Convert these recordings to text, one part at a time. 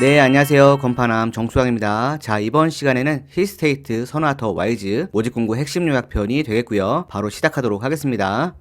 네, 안녕하세요. 건파남 정수왕입니다. 자, 이번 시간에는 힐스테이트 선화 더 와이즈 모집 공고 핵심 요약편이 되겠고요. 바로 시작하도록 하겠습니다.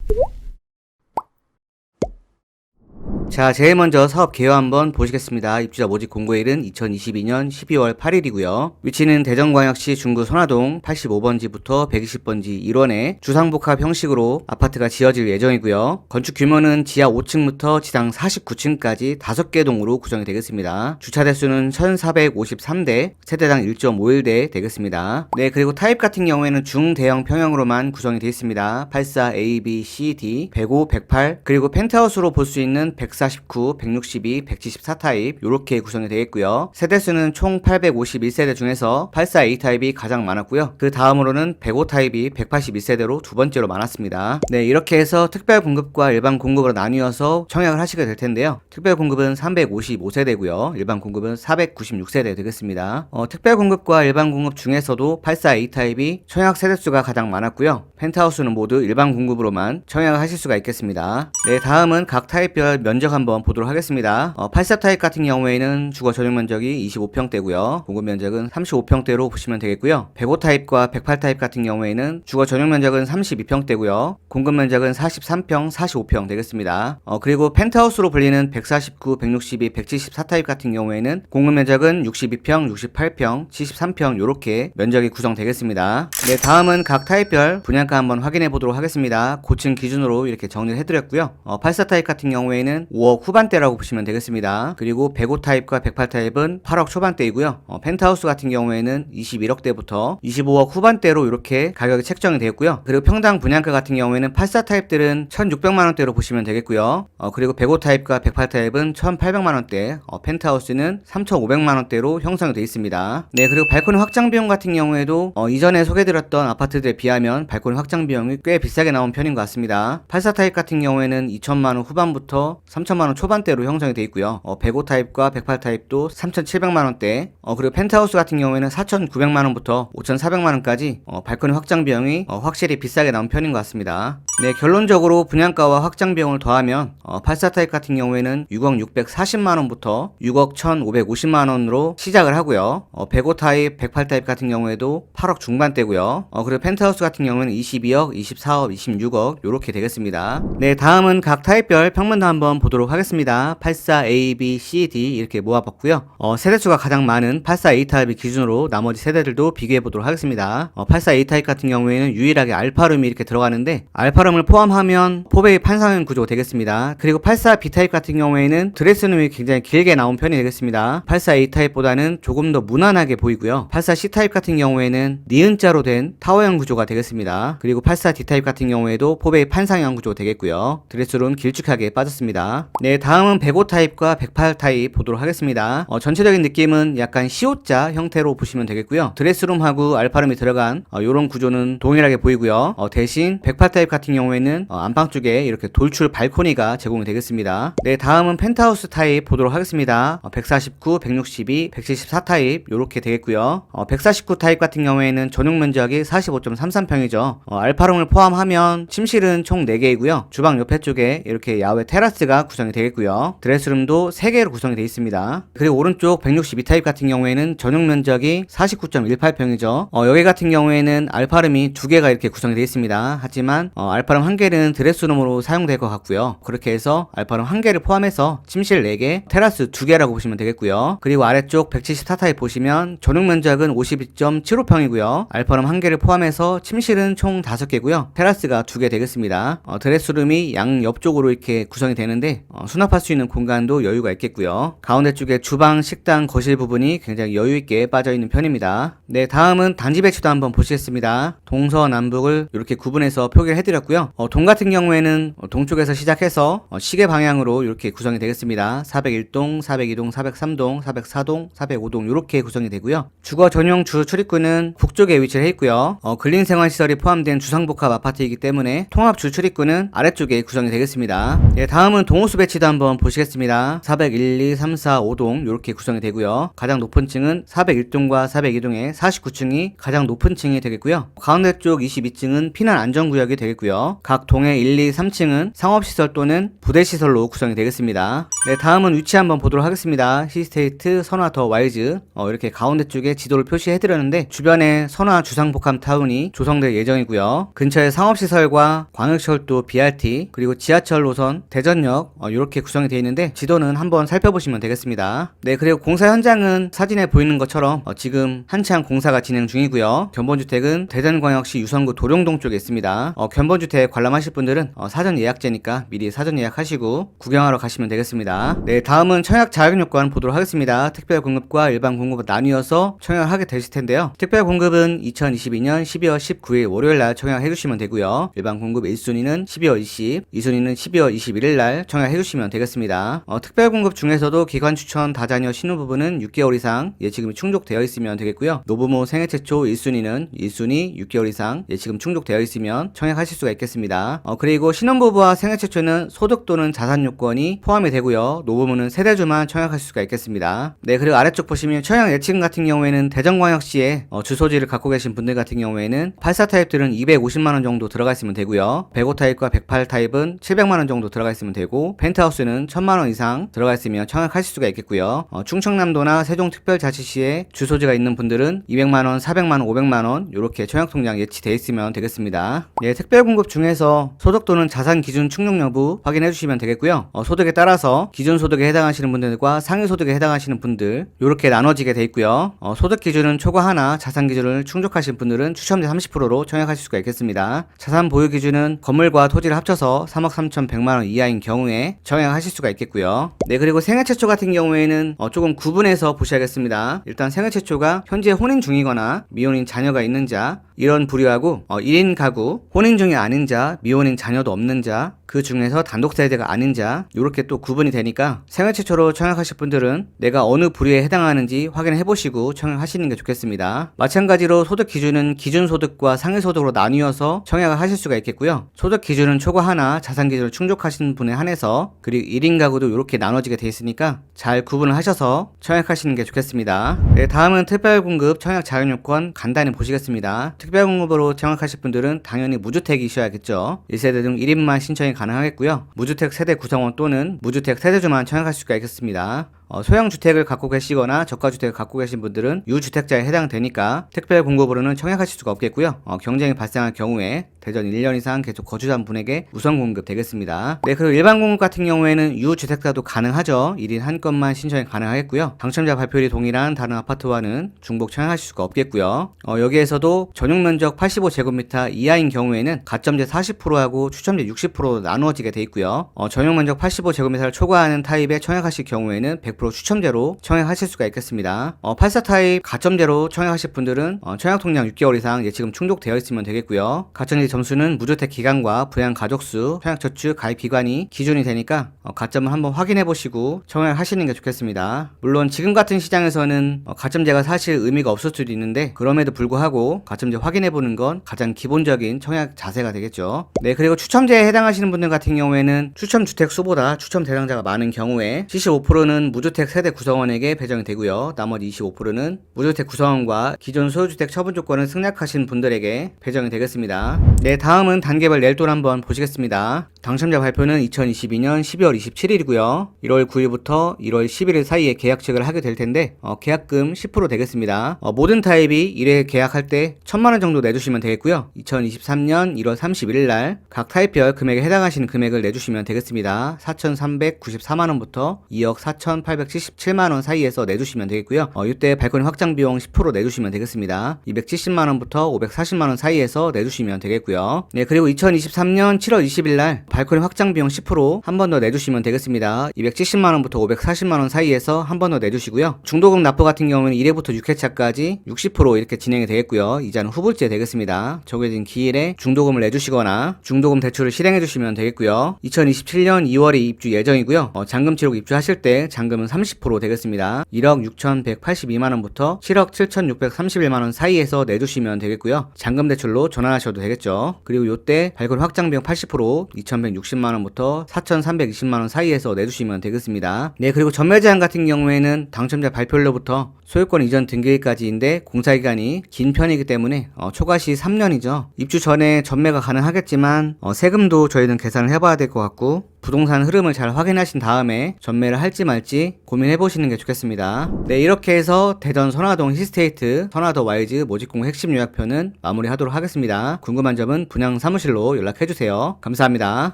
자, 제일 먼저 사업 개요 한번 보시겠습니다. 입주자 모집 공고일은 2022년 12월 8일이고요. 위치는 대전광역시 중구 선화동 85번지부터 120번지 1원에 주상복합 형식으로 아파트가 지어질 예정이고요. 건축 규모는 지하 5층부터 지상 49층까지 5개 동으로 구성이 되겠습니다. 주차 대수는 1453대, 세대당 1.51대 되겠습니다. 네, 그리고 타입 같은 경우에는 중대형 평형으로만 구성이 되어 있습니다. 84 A, B, C, D, 105, 108, 그리고 펜트하우스로 볼 수 있는 149, 162, 174 타입 요렇게 구성이 되겠고요. 세대수는 총 851세대 중에서 84A 타입이 가장 많았고요. 그 다음으로는 105 타입이 181세대로 두 번째로 많았습니다. 네, 이렇게 해서 특별 공급과 일반 공급으로 나뉘어서 청약을 하시게 될 텐데요. 특별 공급은 355세대고요. 일반 공급은 496세대 되겠습니다. 특별 공급과 일반 공급 중에서도 84A 타입이 청약 세대수가 가장 많았고요. 펜트하우스는 모두 일반 공급으로만 청약을 하실 수가 있겠습니다. 네, 다음은 각 타입별 면적 한번 보도록 하겠습니다. 84 타입 같은 경우에는 주거 전용 면적이 25평대고요. 공급 면적은 35평대로 보시면 되겠고요. 105 타입과 108 타입 같은 경우에는 주거 전용 면적은 32평대고요. 공급 면적은 43평, 45평 되겠습니다. 그리고 펜트하우스로 불리는 149, 162, 174 타입 같은 경우에는 공급 면적은 62평, 68평, 73평 요렇게 면적이 구성되겠습니다. 네, 다음은 각 타입별 분양가 한번 확인해 보도록 하겠습니다. 고층 기준으로 이렇게 정리를 해드렸고요. 84 타입 같은 경우에는 5억 후반대라고 보시면 되겠습니다. 그리고 105 타입과 108 타입은 8억 초반대이고요. 펜트하우스 같은 경우에는 21억대부터 25억 후반대로 이렇게 가격이 책정이 되었고요. 그리고 평당 분양가 같은 경우에는 84 타입들은 1,600만원대로 보시면 되겠고요. 그리고 105 타입과 108 타입은 1,800만원대, 펜트하우스는 3,500만원대로 형성이 되어 있습니다. 네, 그리고 발코니 확장 비용 같은 경우에도 이전에 소개드렸던 아파트들에 비하면 발코니 확장 비용이 꽤 비싸게 나온 편인 것 같습니다. 84 타입 같은 경우에는 2천만원 후반부터 3천만원 초반대로 형성이 되어 있고요. 105 타입과 108 타입도 3,700만원대, 그리고 펜트하우스 같은 경우에는 4,900만원부터 5,400만원까지 발코니 확장 비용이 확실히 비싸게 나온 편인 것 같습니다. 네, 결론적으로 분양가와 확장 비용을 더하면 84 타입 같은 경우에는 6억 640만원부터 6억 1,550만원으로 시작을 하고요. 105 타입, 108 타입 같은 경우에도 8억 중반대고요. 그리고 펜트하우스 같은 경우에는 22억, 24억, 26억 요렇게 되겠습니다. 네, 다음은 각 타입별 평면도 한번 보도록 하겠습니다. 84 A, B, C, D 이렇게 모아봤고요. 세대수가 가장 많은 84 A 타입을 기준으로 나머지 세대들도 비교해 보도록 하겠습니다. 84 A 타입 같은 경우에는 유일하게 알파룸이 이렇게 들어가는데 알파룸을 포함하면 포베이 판상형 구조가 되겠습니다. 그리고 84 B 타입 같은 경우에는 드레스룸이 굉장히 길게 나온 편이 되겠습니다. 84 A 타입보다는 조금 더 무난하게 보이고요. 84 C 타입 같은 경우에는 니은자로 된 타워형 구조가 되겠습니다. 그리고 84 D 타입 같은 경우에도 포베이 판상형 구조 되겠고요. 드레스룸 길쭉하게 빠졌습니다. 네, 다음은 105 타입과 108 타입 보도록 하겠습니다. 전체적인 느낌은 약간 C자 형태로 보시면 되겠고요. 드레스룸하고 알파룸이 들어간 이런 구조는 동일하게 보이고요. 대신 108 타입 같은 경우에는 안방 쪽에 이렇게 돌출 발코니가 제공이 되겠습니다. 네, 다음은 펜트하우스 타입 보도록 하겠습니다. 149, 162, 174 타입 이렇게 되겠고요. 149 타입 같은 경우에는 전용 면적이 45.33평이죠. 알파룸을 포함하면 침실은 총 4개이고요. 주방 옆에 쪽에 이렇게 야외 테라스가 구성이 되겠고요. 드레스룸도 3개로 구성이 되어 있습니다. 그리고 오른쪽 162 타입 같은 경우에는 전용 면적이 49.18평이죠. 여기 같은 경우에는 알파룸이 2개가 이렇게 구성이 되어 있습니다. 하지만 알파룸 1개는 드레스룸으로 사용될 것 같고요. 그렇게 해서 알파룸 1개를 포함해서 침실 4개, 테라스 2개라고 보시면 되겠고요. 그리고 아래쪽 174 타입 보시면 전용 면적은 52.75평이고요. 알파룸 1개를 포함해서 침실은 총 5개고요. 테라스가 2개 되겠습니다. 드레스룸이 양 옆쪽으로 이렇게 구성이 되는데 수납할 수 있는 공간도 여유가 있겠고요. 가운데 쪽에 주방, 식당, 거실 부분이 굉장히 여유있게 빠져있는 편입니다. 네, 다음은 단지 배치도 한번 보시겠습니다. 동서남북을 이렇게 구분해서 표기를 해드렸고요. 동 같은 경우에는 동쪽에서 시작해서 시계 방향으로 이렇게 구성이 되겠습니다. 401동, 402동, 403동, 404동, 405동 이렇게 구성이 되고요. 주거 전용 주 출입구는 북쪽에 위치를 해 있고요. 근린생활시설이 포함된 주상복합 아파트이기 때문에 통합 주 출입구는 아래쪽에 구성이 되겠습니다. 네, 다음은 동호 동호수 배치도 한번 보시겠습니다. 401, 2, 3, 4, 5동 이렇게 구성이 되고요. 가장 높은 층은 401동과 402동의 49층이 가장 높은 층이 되겠고요. 가운데 쪽 22층은 피난 안전구역이 되겠고요. 각 동의 1, 2, 3층은 상업시설 또는 부대시설로 구성이 되겠습니다. 네, 다음은 위치 한번 보도록 하겠습니다. 시스테이트, 선화 더 와이즈 이렇게 가운데 쪽에 지도를 표시해드렸는데 주변에 선화 주상복합타운이 조성될 예정이고요. 근처에 상업시설과 광역철도 BRT 그리고 지하철 노선, 대전역 이렇게 구성이 되어 있는데 지도는 한번 살펴보시면 되겠습니다. 네, 그리고 공사 현장은 사진에 보이는 것처럼 지금 한창 공사가 진행 중이고요. 견본주택은 대전광역시 유성구 도룡동 쪽에 있습니다. 견본주택 관람하실 분들은 사전 예약제니까 미리 사전 예약하시고 구경하러 가시면 되겠습니다. 네, 다음은 청약 자격요건 보도록 하겠습니다. 특별 공급과 일반 공급을 나뉘어서 청약을 하게 되실 텐데요. 특별 공급은 2022년 12월 19일 월요일날 청약해 주시면 되고요. 일반 공급 1순위는 12월 20, 2순위는 12월 21일날 청약해 주시면 되겠습니다. 특별 공급 중에서도 기관 추천 다자녀 신혼부부는 6개월 이상 예치금이 충족되어 있으면 되겠고요. 노부모 생애 최초 1순위는 1순위 6개월 이상 예치금 충족되어 있으면 청약하실 수가 있겠습니다. 그리고 신혼부부와 생애 최초는 소득 또는 자산 요건이 포함이 되고요. 노부모는 세대주만 청약할 수가 있겠습니다. 네, 그리고 아래쪽 보시면 청약 예치금 같은 경우에는 대전광역시에 주소지를 갖고 계신 분들 같은 경우에는 84 타입들은 250만원 정도 들어가 있으면 되고요. 105 타입과 108 타입은 700만원 정도 들어가 있으면 되고 펜트하우스는 1000만원 이상 들어가 있으면 청약하실 수가 있겠고요. 충청남도나 세종특별자치시에 주소지가 있는 분들은 200만원, 400만원, 500만원 이렇게 청약통장 예치되어 있으면 되겠습니다. 예, 특별공급 중에서 소득 또는 자산 기준 충족 여부 확인해 주시면 되겠고요. 소득에 따라서 기준 소득에 해당하시는 분들과 상위 소득에 해당하시는 분들 이렇게 나눠지게 돼 있고요. 소득 기준은 초과 하나, 자산 기준을 충족하신 분들은 추첨제 30%로 청약하실 수가 있겠습니다. 자산 보유 기준은 건물과 토지를 합쳐서 3억 3,100만원 이하인 경우에 청약하실 수가 있겠고요. 네, 그리고 생애 최초 같은 경우에는 조금 구분해서 보셔야겠습니다. 일단 생애 최초가 현재 혼인 중이거나 미혼인 자녀가 있는 자 이런 부류하고 1인 가구, 혼인 중이 아닌 자, 미혼인 자녀도 없는 자, 그 중에서 단독 세대가 아닌 자 이렇게 또 구분이 되니까 생애 최초로 청약하실 분들은 내가 어느 부류에 해당하는지 확인해 보시고 청약하시는 게 좋겠습니다. 마찬가지로 소득 기준은 기준 소득과 상위 소득으로 나뉘어서 청약을 하실 수가 있겠고요. 소득 기준은 초과 하나, 자산 기준을 충족하시는 분에 한해서 그리고 1인 가구도 이렇게 나눠지게 돼 있으니까 잘 구분을 하셔서 청약하시는 게 좋겠습니다. 네, 다음은 특별공급 청약 자격요건 간단히 보시겠습니다. 특별공급으로 청약하실 분들은 당연히 무주택이셔야겠죠. 1세대 중 1인만 신청이 가능하겠고요. 무주택 세대 구성원 또는 무주택 세대주만 청약할 수가 있겠습니다. 소형주택을 갖고 계시거나 저가주택을 갖고 계신 분들은 유주택자에 해당되니까 특별 공급으로는 청약하실 수가 없겠고요. 경쟁이 발생할 경우에 대전 1년 이상 계속 거주한 분에게 우선 공급 되겠습니다. 네, 그리고 일반 공급 같은 경우에는 유주택자도 가능하죠. 1인 한 건만 신청이 가능하겠고요. 당첨자 발표일이 동일한 다른 아파트와는 중복 청약하실 수가 없겠고요. 여기에서도 전용 면적 85제곱미터 이하인 경우에는 가점제 40%하고 추첨제 60% 나누어지게 돼 있고요. 전용 면적 85제곱미터를 초과하는 타입에 청약하실 경우에는 100% 추첨제로 청약하실 수가 있겠습니다. 84 타입 가점제로 청약하실 분들은 청약통장 6개월 이상 예치금 충족되어 있으면 되겠고요. 가점제 점수는 무주택 기간과 부양 가족수, 청약저축 가입 기간이 기준이 되니까 가점을 한번 확인해 보시고 청약하시는 게 좋겠습니다. 물론 지금 같은 시장에서는 가점제가 사실 의미가 없을 수도 있는데 그럼에도 불구하고 가점제 확인해 보는 건 가장 기본적인 청약 자세가 되겠죠. 네, 그리고 추첨제에 해당하시는 분들 같은 경우에는 추첨 주택 수보다 추첨 대상자가 많은 경우에 75%는 무주택 세대 구성원에게 배정이 되고요. 나머지 25%는 무주택 구성원과 기존 소유주택 처분 조건을 승낙하신 분들에게 배정이 되겠습니다. 네, 다음은 단계별 낼돈 한번 보시겠습니다. 당첨자 발표는 2022년 12월 27일이고요. 1월 9일부터 1월 11일 사이에 계약 체결을 하게 될 텐데 계약금 10% 되겠습니다. 모든 타입이 1회 계약할 때 1000만원 정도 내주시면 되겠고요. 2023년 1월 31일 날 각 타입별 금액에 해당하시는 금액을 내주시면 되겠습니다. 4,394만원부터 2억 4,877만원 사이에서 내주시면 되겠고요. 이때 발코니 확장 비용 10% 내주시면 되겠습니다. 270만원부터 540만원 사이에서 내주시면 되겠고요. 네, 그리고 2023년 7월 20일 날 발코니 확장 비용 10% 한 번 더 내주시면 되겠습니다. 270만원부터 540만원 사이에서 한 번 더 내주시고요. 중도금 납부 같은 경우는 1회부터 6회차까지 60% 이렇게 진행이 되겠고요. 이자는 후불제 되겠습니다. 정해진 기일에 중도금을 내주시거나 중도금 대출을 실행해 주시면 되겠고요. 2027년 2월에 입주 예정이고요. 잔금 치르고 입주하실 때 잔금은 30% 되겠습니다. 1억 6,182만원부터 7억 7,631만원 사이에서 내주시면 되겠고요. 잔금 대출로 전환하셔도 되겠죠. 그리고 요때 발굴 확장 비용 80% 2,160만원부터 4,320만원 사이에서 내주시면 되겠습니다. 네, 그리고 전매 제한 같은 경우에는 당첨자 발표일로부터 소유권 이전 등기일까지인데 공사기간이 긴 편이기 때문에 초과시 3년이죠. 입주 전에 전매가 가능하겠지만 세금도 저희는 계산을 해봐야 될 것 같고 부동산 흐름을 잘 확인하신 다음에 전매를 할지 말지 고민해보시는 게 좋겠습니다. 네, 이렇게 해서 대전 선화동 힐스테이트 선화더 와이즈 모집공고 핵심 요약편은 마무리하도록 하겠습니다. 궁금한 점은 분양 사무실로 연락해주세요. 감사합니다.